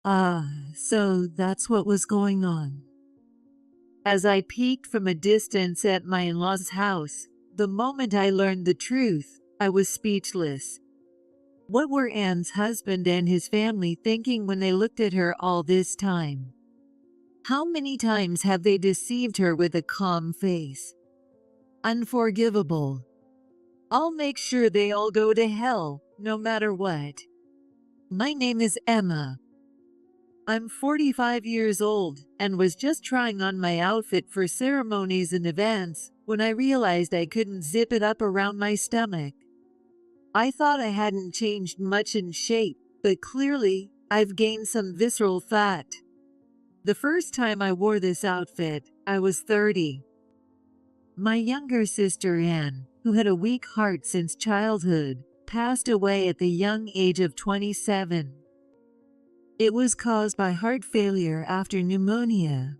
So that's what was going on. As I peeked from a distance at my in-laws' house, the moment I learned the truth, I was speechless. What were Anne's husband and his family thinking when they looked at her all this time? How many times have they deceived her with a calm face? Unforgivable. I'll make sure they all go to hell, no matter what. My name is Emma. I'm 45 years old and was just trying on my outfit for ceremonies and events when I realized I couldn't zip it up around my stomach. I thought I hadn't changed much in shape, but clearly, I've gained some visceral fat. The first time I wore this outfit, I was 30. My younger sister Anne, who had a weak heart since childhood, passed away at the young age of 27. It was caused by heart failure after pneumonia.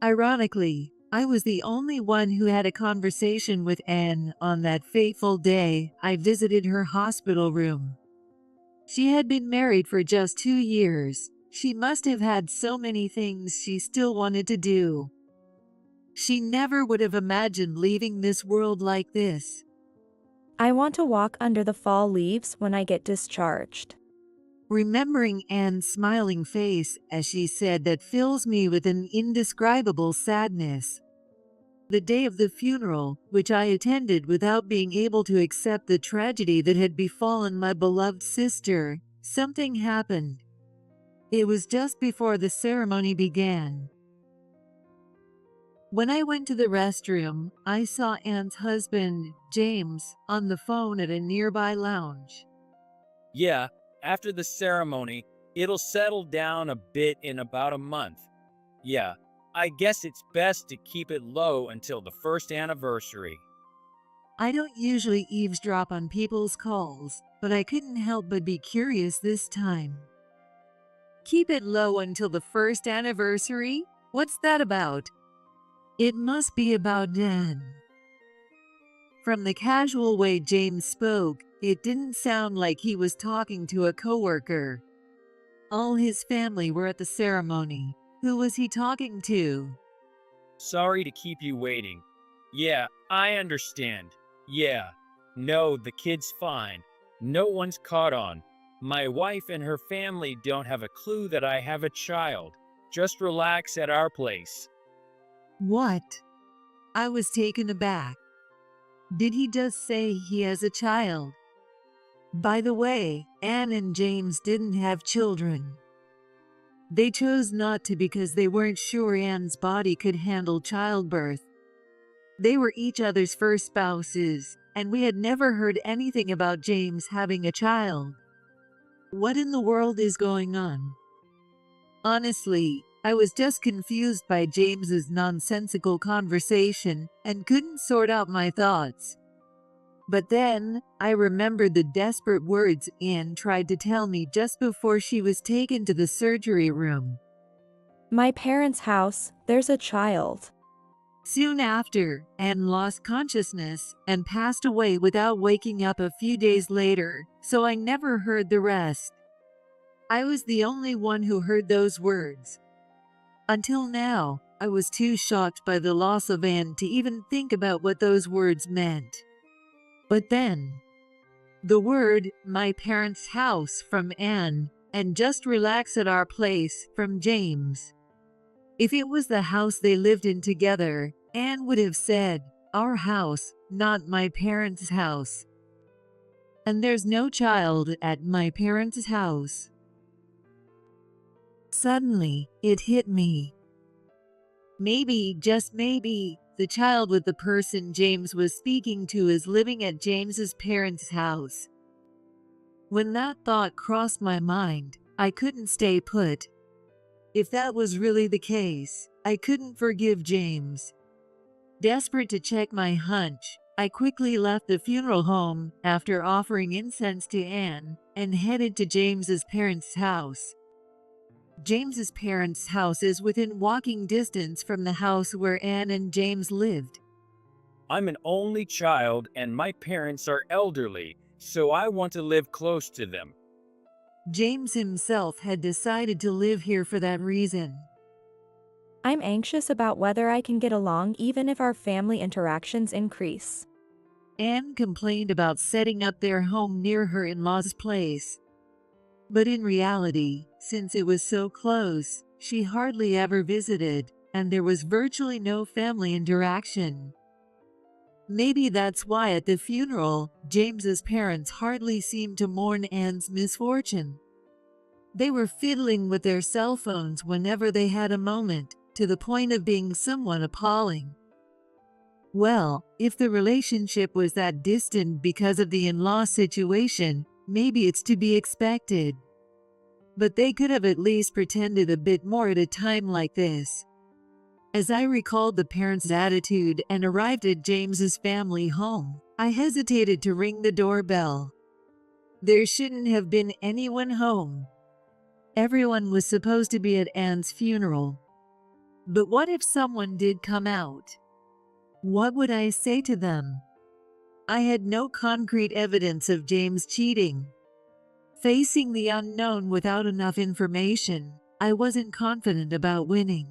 Ironically, I was the only one who had a conversation with Anne on that fateful day I visited her hospital room. She had been married for just 2 years. She must have had so many things she still wanted to do. She never would have imagined leaving this world like this. I want to walk under the fall leaves when I get discharged. Remembering Anne's smiling face as she said that fills me with an indescribable sadness. The day of the funeral, which I attended without being able to accept the tragedy that had befallen my beloved sister, something happened. It was just before the ceremony began. When I went to the restroom, I saw Anne's husband, James, on the phone at a nearby lounge. Yeah, after the ceremony, it'll settle down a bit in about a month. Yeah, I guess it's best to keep it low until the first anniversary. I don't usually eavesdrop on people's calls, but I couldn't help but be curious this time. Keep it low until the first anniversary? What's that about? It must be about Dan. From the casual way James spoke, it didn't sound like he was talking to a coworker. All his family were at the ceremony. Who was he talking to? Sorry to keep you waiting. Yeah, I understand. Yeah. No, the kid's fine. No one's caught on. My wife and her family don't have a clue that I have a child. Just relax at our place. What? I was taken aback. Did he just say he has a child? By the way, Anne and James didn't have children. They chose not to because they weren't sure Anne's body could handle childbirth. They were each other's first spouses, and we had never heard anything about James having a child. What in the world is going on? Honestly, I was just confused by James's nonsensical conversation and couldn't sort out my thoughts. But then, I remembered the desperate words Anne tried to tell me just before she was taken to the surgery room. My parents' house, there's a child. Soon after, Anne lost consciousness and passed away without waking up a few days later, so I never heard the rest. I was the only one who heard those words. Until now, I was too shocked by the loss of Anne to even think about what those words meant. But then, the word, my parents' house, from Anne, and just relax at our place, from James. If it was the house they lived in together, Anne would have said, our house, not my parents' house. And there's no child at my parents' house. Suddenly, it hit me. Maybe, just maybe, the child with the person James was speaking to is living at James's parents' house. When that thought crossed my mind, I couldn't stay put. If that was really the case, I couldn't forgive James. Desperate to check my hunch, I quickly left the funeral home after offering incense to Anne and headed to James's parents' house. James's parents' house is within walking distance from the house where Anne and James lived. I'm an only child and my parents are elderly, so I want to live close to them. James himself had decided to live here for that reason. I'm anxious about whether I can get along even if our family interactions increase. Anne complained about setting up their home near her in-laws' place. But in reality, since it was so close, she hardly ever visited, and there was virtually no family interaction. Maybe that's why at the funeral, James's parents hardly seemed to mourn Anne's misfortune. They were fiddling with their cell phones whenever they had a moment, to the point of being somewhat appalling. Well, if the relationship was that distant because of the in-law situation, maybe it's to be expected. But they could have at least pretended a bit more at a time like this. As I recalled the parents' attitude and arrived at James's family home, I hesitated to ring the doorbell. There shouldn't have been anyone home. Everyone was supposed to be at Anne's funeral. But what if someone did come out? What would I say to them? I had no concrete evidence of James cheating. Facing the unknown without enough information, I wasn't confident about winning.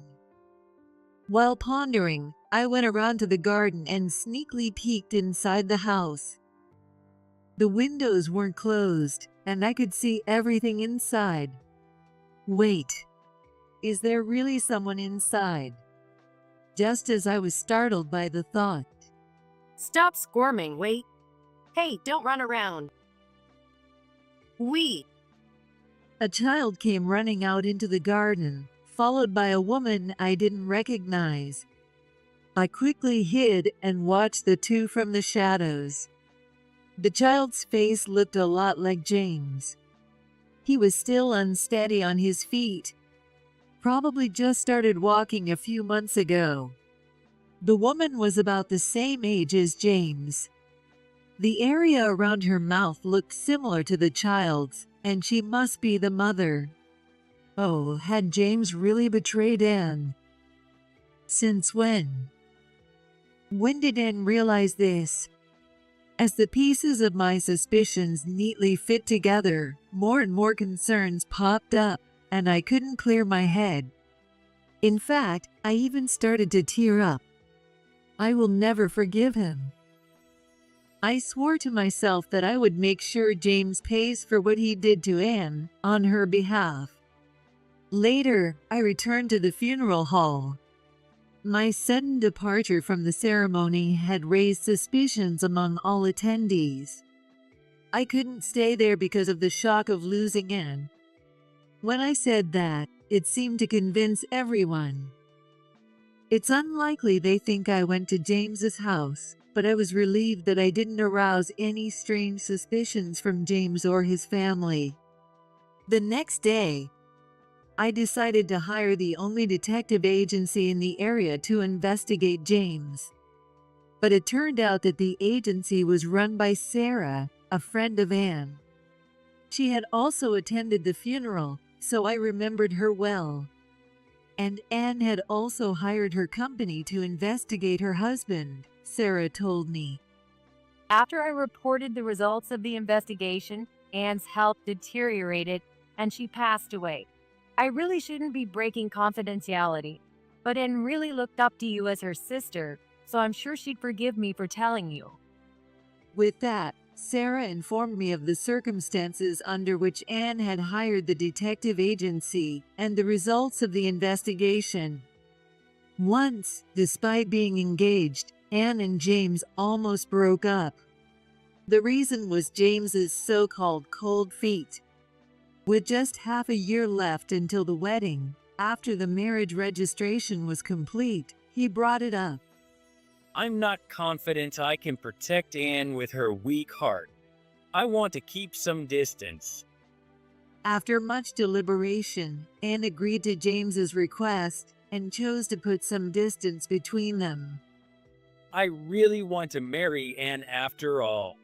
While pondering, I went around to the garden and sneakily peeked inside the house. The windows weren't closed, and I could see everything inside. Wait, is there really someone inside? Just as I was startled by the thought. Stop squirming, wait. Hey, don't run around. A child came running out into the garden, followed by a woman I didn't recognize. I quickly hid and watched the two from the shadows. The child's face looked a lot like James. He was still unsteady on his feet. Probably just started walking a few months ago. The woman was about the same age as James. The area around her mouth looked similar to the child's, and she must be the mother. Oh, had James really betrayed Anne? Since when? When did Anne realize this? As the pieces of my suspicions neatly fit together, more and more concerns popped up, and I couldn't clear my head. In fact, I even started to tear up. I will never forgive him. I swore to myself that I would make sure James pays for what he did to Anne on her behalf. Later, I returned to the funeral hall. My sudden departure from the ceremony had raised suspicions among all attendees. I couldn't stay there because of the shock of losing Anne. When I said that, it seemed to convince everyone. It's unlikely they think I went to James's house, but I was relieved that I didn't arouse any strange suspicions from James or his family. The next day, I decided to hire the only detective agency in the area to investigate James. But it turned out that the agency was run by Sarah, a friend of Anne. She had also attended the funeral, so I remembered her well. And Anne had also hired her company to investigate her husband, Sarah told me. After I reported the results of the investigation, Anne's health deteriorated and she passed away. I really shouldn't be breaking confidentiality, but Anne really looked up to you as her sister, so I'm sure she'd forgive me for telling you. With that, Sarah informed me of the circumstances under which Anne had hired the detective agency and the results of the investigation. Once, despite being engaged, Anne and James almost broke up. The reason was James's so-called cold feet. With just half a year left until the wedding, after the marriage registration was complete, he brought it up. I'm not confident I can protect Anne with her weak heart. I want to keep some distance. After much deliberation, Anne agreed to James's request and chose to put some distance between them. I really want to marry Anne after all.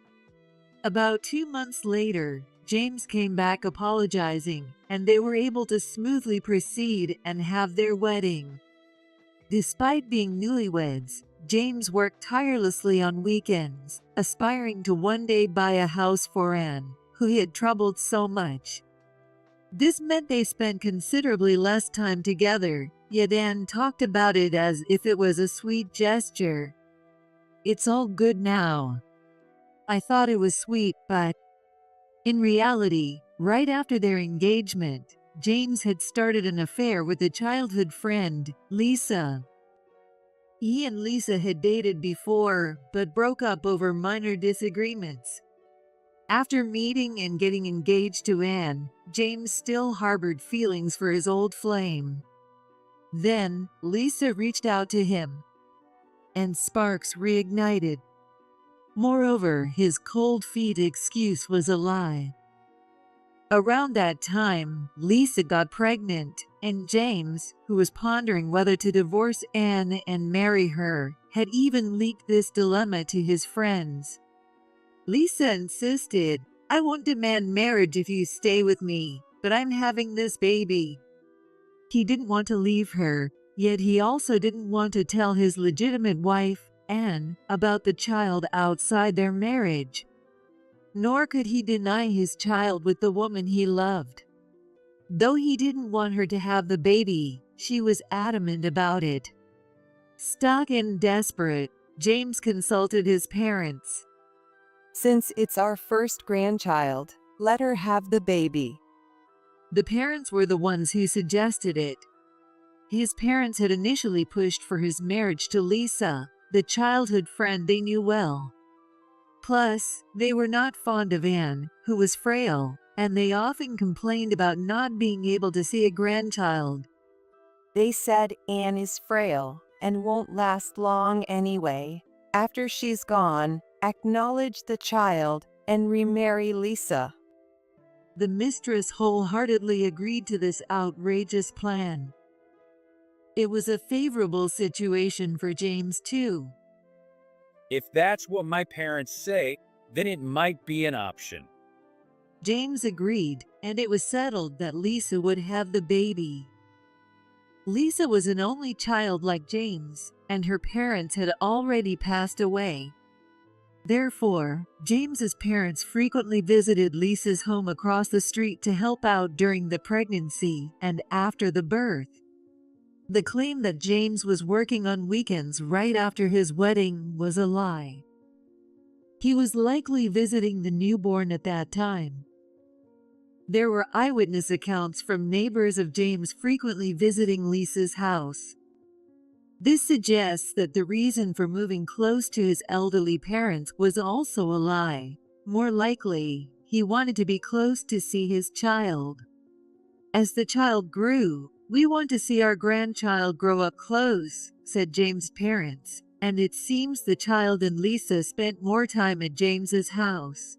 About 2 months later, James came back apologizing, and they were able to smoothly proceed and have their wedding. Despite being newlyweds, James worked tirelessly on weekends, aspiring to one day buy a house for Anne, who he had troubled so much. This meant they spent considerably less time together, yet Anne talked about it as if it was a sweet gesture. "It's all good now. I thought it was sweet, but..." In reality, right after their engagement, James had started an affair with a childhood friend, Lisa. He and Lisa had dated before, but broke up over minor disagreements. After meeting and getting engaged to Anne, James still harbored feelings for his old flame. Then, Lisa reached out to him, and sparks reignited. Moreover, his cold feet excuse was a lie. Around that time, Lisa got pregnant, and James, who was pondering whether to divorce Anne and marry her, had even leaked this dilemma to his friends. Lisa insisted, "I won't demand marriage if you stay with me, but I'm having this baby." He didn't want to leave her, yet he also didn't want to tell his legitimate wife, Anne, about the child outside their marriage. Nor could he deny his child with the woman he loved. Though he didn't want her to have the baby, she was adamant about it. Stuck and desperate, James consulted his parents. "Since it's our first grandchild, let her have the baby." The parents were the ones who suggested it. His parents had initially pushed for his marriage to Lisa, the childhood friend they knew well. Plus, they were not fond of Anne, who was frail, and they often complained about not being able to see a grandchild. They said Anne is frail and won't last long anyway. After she's gone, acknowledge the child and remarry Lisa. The mistress wholeheartedly agreed to this outrageous plan. It was a favorable situation for James, too. If that's what my parents say, then it might be an option. James agreed, and it was settled that Lisa would have the baby. Lisa was an only child like James, and her parents had already passed away. Therefore, James's parents frequently visited Lisa's home across the street to help out during the pregnancy and after the birth. The claim that James was working on weekends right after his wedding was a lie. He was likely visiting the newborn at that time. There were eyewitness accounts from neighbors of James frequently visiting Lisa's house. This suggests that the reason for moving close to his elderly parents was also a lie. More likely, he wanted to be close to see his child. As the child grew, "We want to see our grandchild grow up close," said James' parents, and it seems the child and Lisa spent more time at James's house.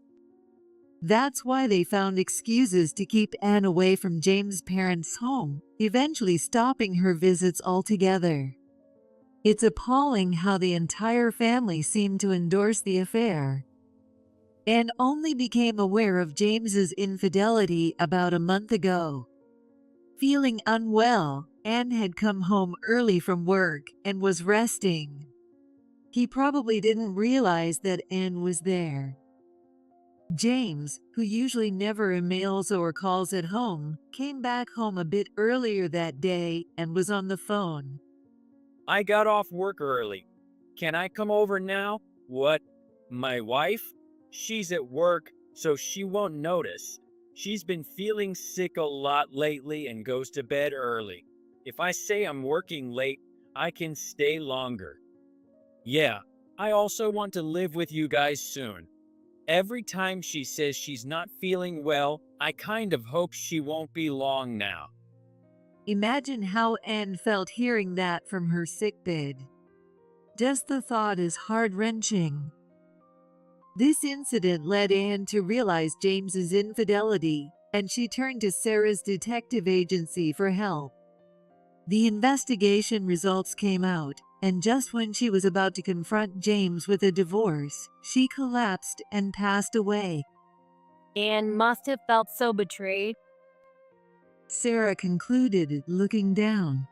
That's why they found excuses to keep Anne away from James' parents' home, eventually stopping her visits altogether. It's appalling how the entire family seemed to endorse the affair. Anne only became aware of James's infidelity about a month ago. Feeling unwell, Anne had come home early from work and was resting. He probably didn't realize that Anne was there. James, who usually never emails or calls at home, came back home a bit earlier that day and was on the phone. I got off work early. Can I come over now? What? My wife? She's at work, so she won't notice. She's been feeling sick a lot lately and goes to bed early. If I say I'm working late, I can stay longer. Yeah, I also want to live with you guys soon. Every time she says she's not feeling well, I kind of hope she won't be long now. Imagine how Anne felt hearing that from her sickbed. Just the thought is heart-wrenching. This incident led Anne to realize James's infidelity, and she turned to Sarah's detective agency for help. The investigation results came out, and just when she was about to confront James with a divorce, she collapsed and passed away. Anne must have felt so betrayed. Sarah concluded, looking down.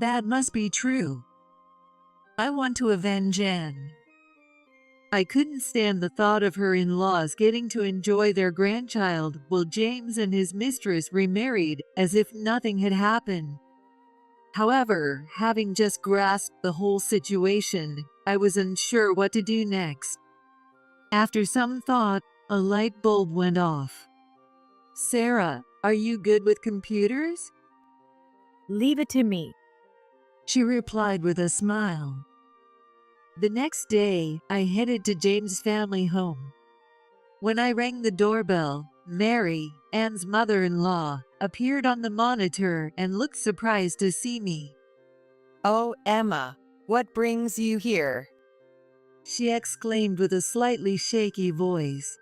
That must be true. I want to avenge Anne. I couldn't stand the thought of her in-laws getting to enjoy their grandchild while James and his mistress remarried as if nothing had happened. However, having just grasped the whole situation, I was unsure what to do next. After some thought, a light bulb went off. "Sarah, are you good with computers?" Leave it to me. She replied with a smile. The next day, I headed to James' family home. When I rang the doorbell, Mary, Anne's mother-in-law, appeared on the monitor and looked surprised to see me. "Oh, Emma, what brings you here?" She exclaimed with a slightly shaky voice.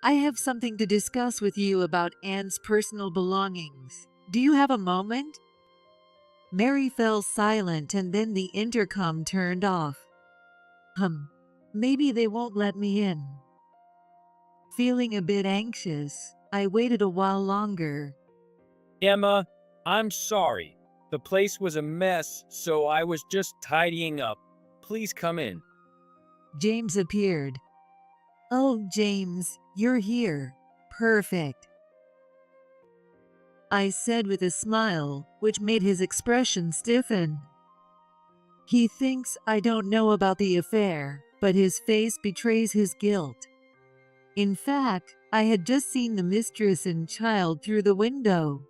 "I have something to discuss with you about Anne's personal belongings. Do you have a moment?" Mary fell silent and then the intercom turned off. Maybe they won't let me in. Feeling a bit anxious, I waited a while longer. Emma, I'm sorry. The place was a mess, so I was just tidying up. Please come in. James appeared. "Oh, James, you're here. Perfect," I said with a smile, which made his expression stiffen. He thinks I don't know about the affair, but his face betrays his guilt. In fact, I had just seen the mistress and child through the window.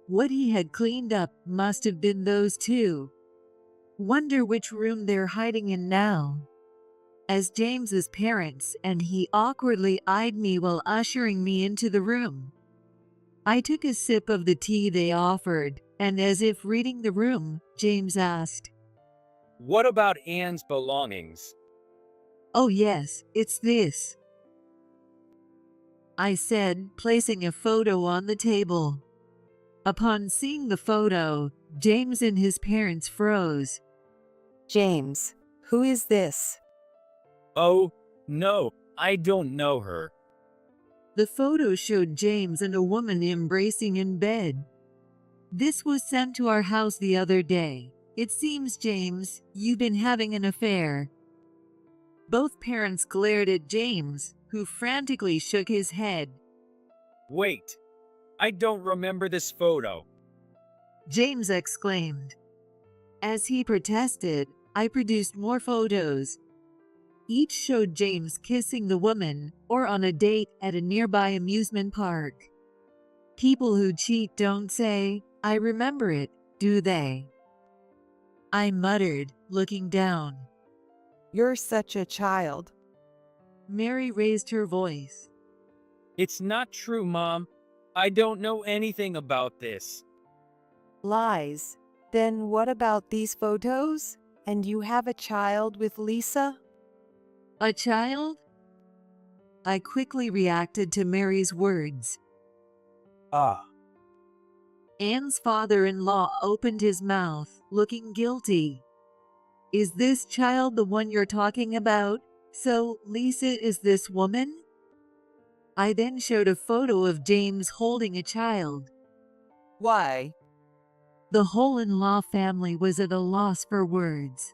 What he had cleaned up must have been those two. Wonder which room they're hiding in now. As James's parents, and he awkwardly eyed me while ushering me into the room. I took a sip of the tea they offered, and as if reading the room, James asked, What about Anne's belongings? "Oh yes, it's this," I said, placing a photo on the table. Upon seeing the photo, James and his parents froze. "James, who is this?" Oh, no, I don't know her. The photo showed James and a woman embracing in bed. "This was sent to our house the other day. It seems, James, you've been having an affair." Both parents glared at James, who frantically shook his head. Wait, I don't remember this photo. James exclaimed. As he protested, I produced more photos. Each showed James kissing the woman or on a date at a nearby amusement park. People who cheat don't say, "I remember it," do they? I muttered, looking down. "You're such a child." Mary raised her voice. It's not true, Mom. I don't know anything about this. "Lies. Then what about these photos? And you have a child with Lisa?" "A child?" I quickly reacted to Mary's words. Anne's father-in-law opened his mouth, looking guilty. "Is this child the one you're talking about? So, Lisa is this woman?" I then showed a photo of James holding a child. "Why?" The whole in-law family was at a loss for words.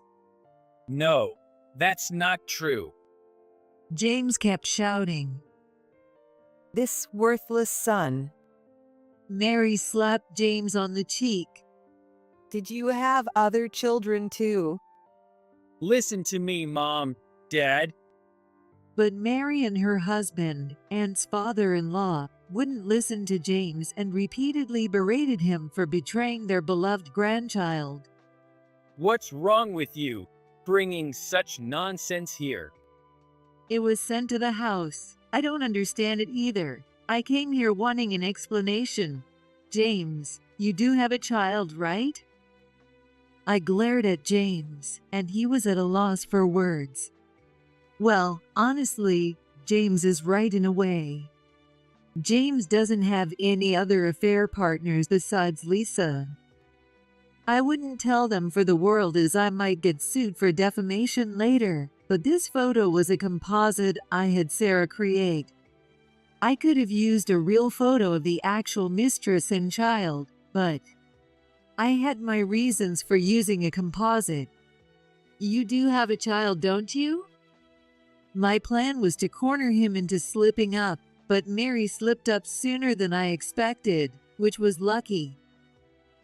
No, that's not true. James kept shouting. "This worthless son. Mary slapped James on the cheek. Did you have other children too?" Listen to me, Mom, Dad. But Mary and her husband, Anne's father-in-law, wouldn't listen to James and repeatedly berated him for betraying their beloved grandchild. What's wrong with you, bringing such nonsense here? It was sent to the house. I don't understand it either. I came here wanting an explanation. James, you do have a child, right? I glared at James, and he was at a loss for words. Well, honestly, James is right in a way. James doesn't have any other affair partners besides Lisa. I wouldn't tell them for the world as I might get sued for defamation later, but this photo was a composite I had Sarah create. I could have used a real photo of the actual mistress and child, but I had my reasons for using a composite. You do have a child, don't you? My plan was to corner him into slipping up, but Mary slipped up sooner than I expected, which was lucky.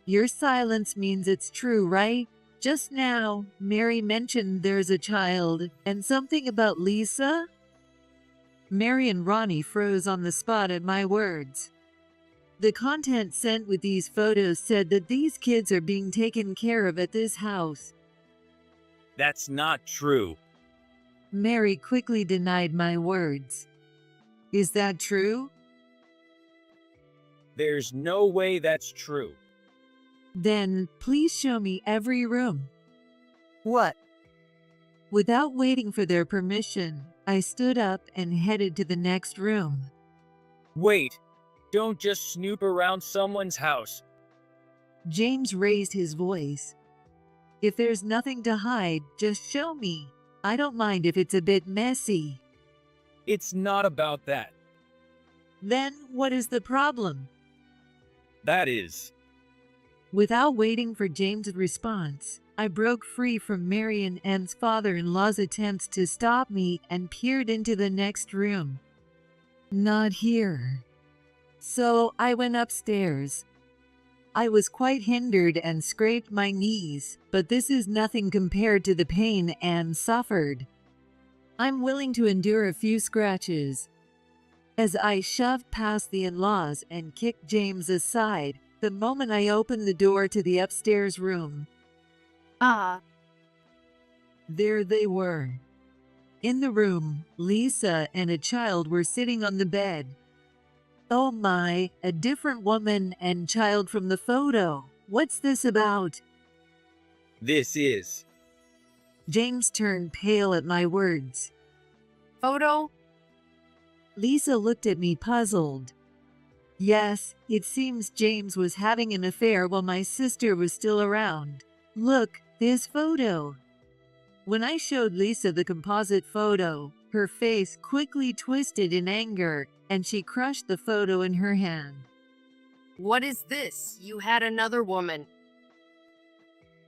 Your silence means it's true, right? Just now, Mary mentioned there's a child, and something about Lisa? Mary and Ronnie froze on the spot at my words. The content sent with these photos said that these kids are being taken care of at this house. That's not true. Mary quickly denied my words. Is that true? There's no way that's true. Then, please show me every room. What? Without waiting for their permission, I stood up and headed to the next room. Wait, don't just snoop around someone's house. James raised his voice. If there's nothing to hide, just show me. I don't mind if it's a bit messy. It's not about that. Then, what is the problem? That is. Without waiting for James' response, I broke free from Mary and M's father-in-law's attempts to stop me and peered into the next room. Not here. So I went upstairs. I was quite hindered and scraped my knees, but this is nothing compared to the pain Anne suffered. I'm willing to endure a few scratches. As I shoved past the in-laws and kicked James aside, the moment I opened the door to the upstairs room, there they were. In the room, Lisa and a child were sitting on the bed. Oh my, a different woman and child from the photo. What's this about? This is. James turned pale at my words. Photo? Lisa looked at me puzzled. Yes, it seems James was having an affair while my sister was still around. Look, this photo. When I showed Lisa the composite photo, her face quickly twisted in anger, and she crushed the photo in her hand. What is this? You had another woman.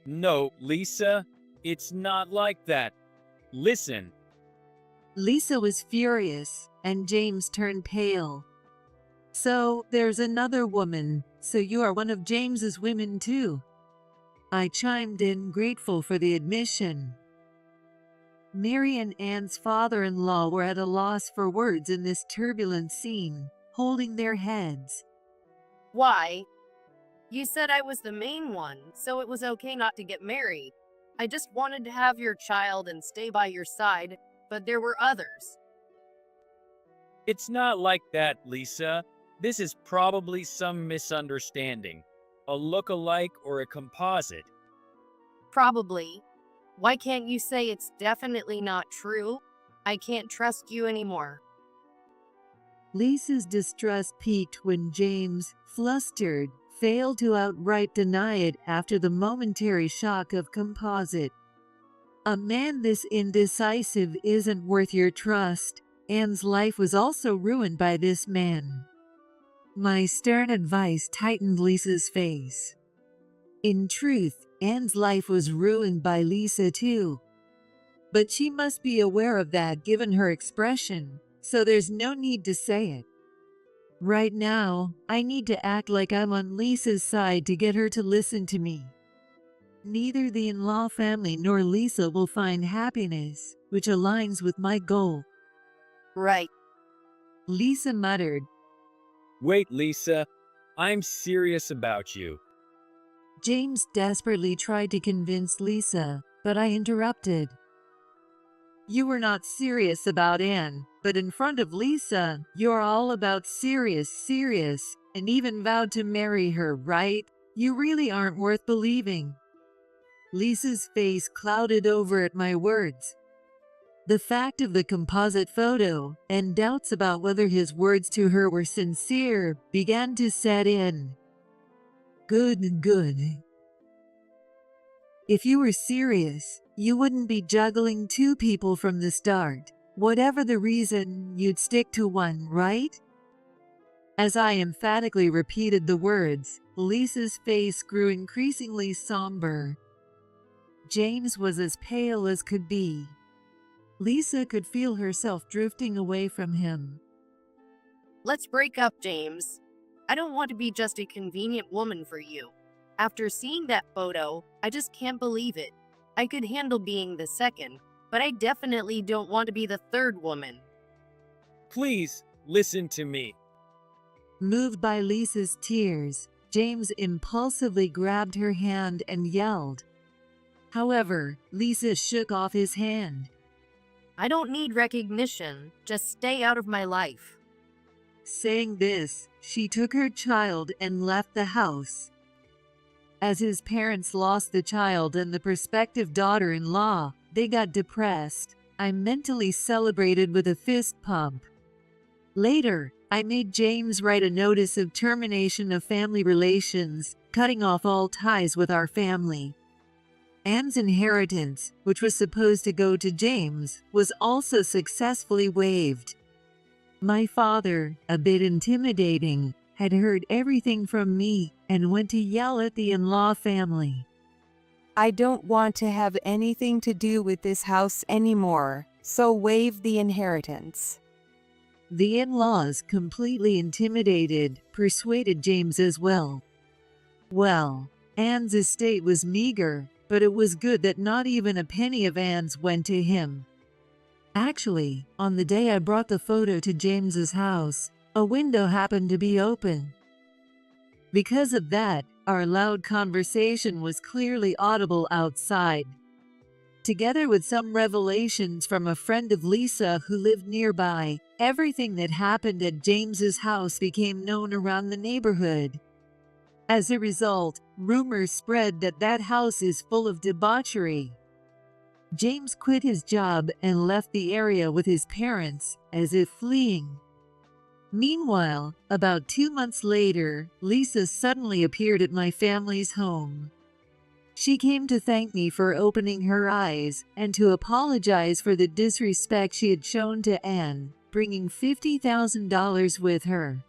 No, Lisa, it's not like that. Listen. Lisa was furious, and James turned pale. So, there's another woman, so you are one of James's women too. I chimed in, grateful for the admission. Mary and Anne's father-in-law were at a loss for words in this turbulent scene, holding their heads. Why? You said I was the main one, so it was okay not to get married. I just wanted to have your child and stay by your side, but there were others. It's not like that, Lisa. This is probably some misunderstanding. A look-alike or a composite. Probably. Why can't you say it's definitely not true? I can't trust you anymore. Lisa's distrust peaked when James, flustered, failed to outright deny it after the momentary shock of composite. A man this indecisive isn't worth your trust. Anne's life was also ruined by this man. My stern advice tightened Lisa's face. In truth, Anne's life was ruined by Lisa too. But she must be aware of that given her expression, so there's no need to say it. Right now, I need to act like I'm on Lisa's side to get her to listen to me. Neither the in-law family nor Lisa will find happiness, which aligns with my goal. Right. Lisa muttered. Wait, Lisa. I'm serious about you. James desperately tried to convince Lisa, but I interrupted. You were not serious about Anne, but in front of Lisa, you're all about serious, and even vowed to marry her, right? You really aren't worth believing. Lisa's face clouded over at my words. The fact of the composite photo, and doubts about whether his words to her were sincere, began to set in. Good. If you were serious, you wouldn't be juggling two people from the start. Whatever the reason, you'd stick to one, right? As I emphatically repeated the words, Lisa's face grew increasingly somber. James was as pale as could be. Lisa could feel herself drifting away from him. Let's break up, James. I don't want to be just a convenient woman for you. After seeing that photo, I just can't believe it. I could handle being the second, but I definitely don't want to be the third woman. Please, listen to me. Moved by Lisa's tears, James impulsively grabbed her hand and yelled. However, Lisa shook off his hand. I don't need recognition, just stay out of my life. Saying this, she took her child and left the house. As his parents lost the child and the prospective daughter-in-law, they got depressed. I mentally celebrated with a fist pump. Later, I made James write a notice of termination of family relations, cutting off all ties with our family. Anne's inheritance, which was supposed to go to James, was also successfully waived. My father, a bit intimidating, had heard everything from me and went to yell at the in-law family. I don't want to have anything to do with this house anymore, so waive the inheritance. The in-laws, completely intimidated, persuaded James as well. Well, Anne's estate was meager, but it was good that not even a penny of Anne's went to him. Actually, on the day I brought the photo to James's house, a window happened to be open. Because of that, our loud conversation was clearly audible outside. Together with some revelations from a friend of Lisa who lived nearby, everything that happened at James's house became known around the neighborhood. As a result, rumors spread that that house is full of debauchery. James quit his job and left the area with his parents, as if fleeing. Meanwhile, about 2 months later, Lisa suddenly appeared at my family's home. She came to thank me for opening her eyes and to apologize for the disrespect she had shown to Anne, bringing $50,000 with her.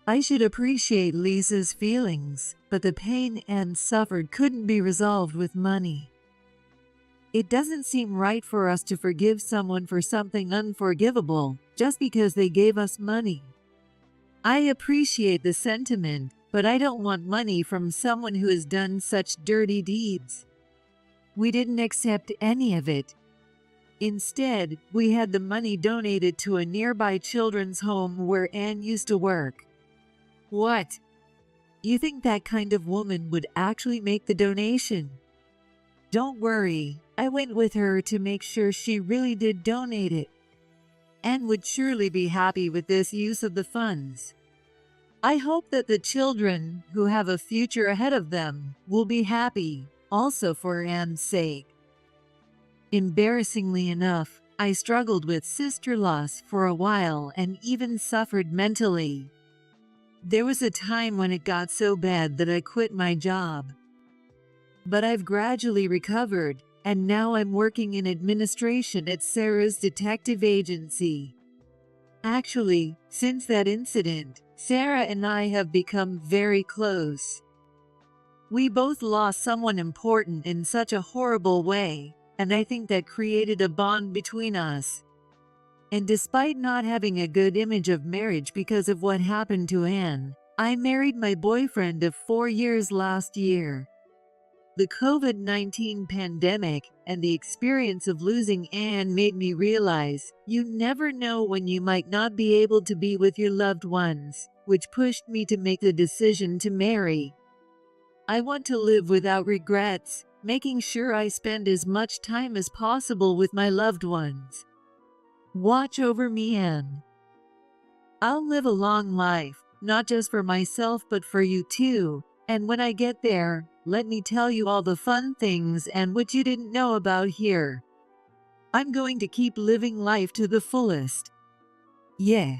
I should appreciate Lisa's feelings, but the pain Anne suffered couldn't be resolved with money. It doesn't seem right for us to forgive someone for something unforgivable just because they gave us money. I appreciate the sentiment, but I don't want money from someone who has done such dirty deeds. We didn't accept any of it. Instead, we had the money donated to a nearby children's home where Anne used to work. What? You think that kind of woman would actually make the donation? Don't worry, I went with her to make sure she really did donate it. Anne would surely be happy with this use of the funds. I hope that the children, who have a future ahead of them, will be happy, also for Anne's sake. Embarrassingly enough, I struggled with sister loss for a while and even suffered mentally. There was a time when it got so bad that I quit my job. But I've gradually recovered, and now I'm working in administration at Sarah's detective agency. Actually, since that incident, Sarah and I have become very close. We both lost someone important in such a horrible way, and I think that created a bond between us. And despite not having a good image of marriage because of what happened to Anne, I married my boyfriend of 4 years last year. The COVID-19 pandemic and the experience of losing Anne made me realize you never know when you might not be able to be with your loved ones, which pushed me to make the decision to marry. I want to live without regrets, making sure I spend as much time as possible with my loved ones. Watch over me, Anne. I'll live a long life, not just for myself but for you too, and when I get there, let me tell you all the fun things and what you didn't know about here. I'm going to keep living life to the fullest. Yeah.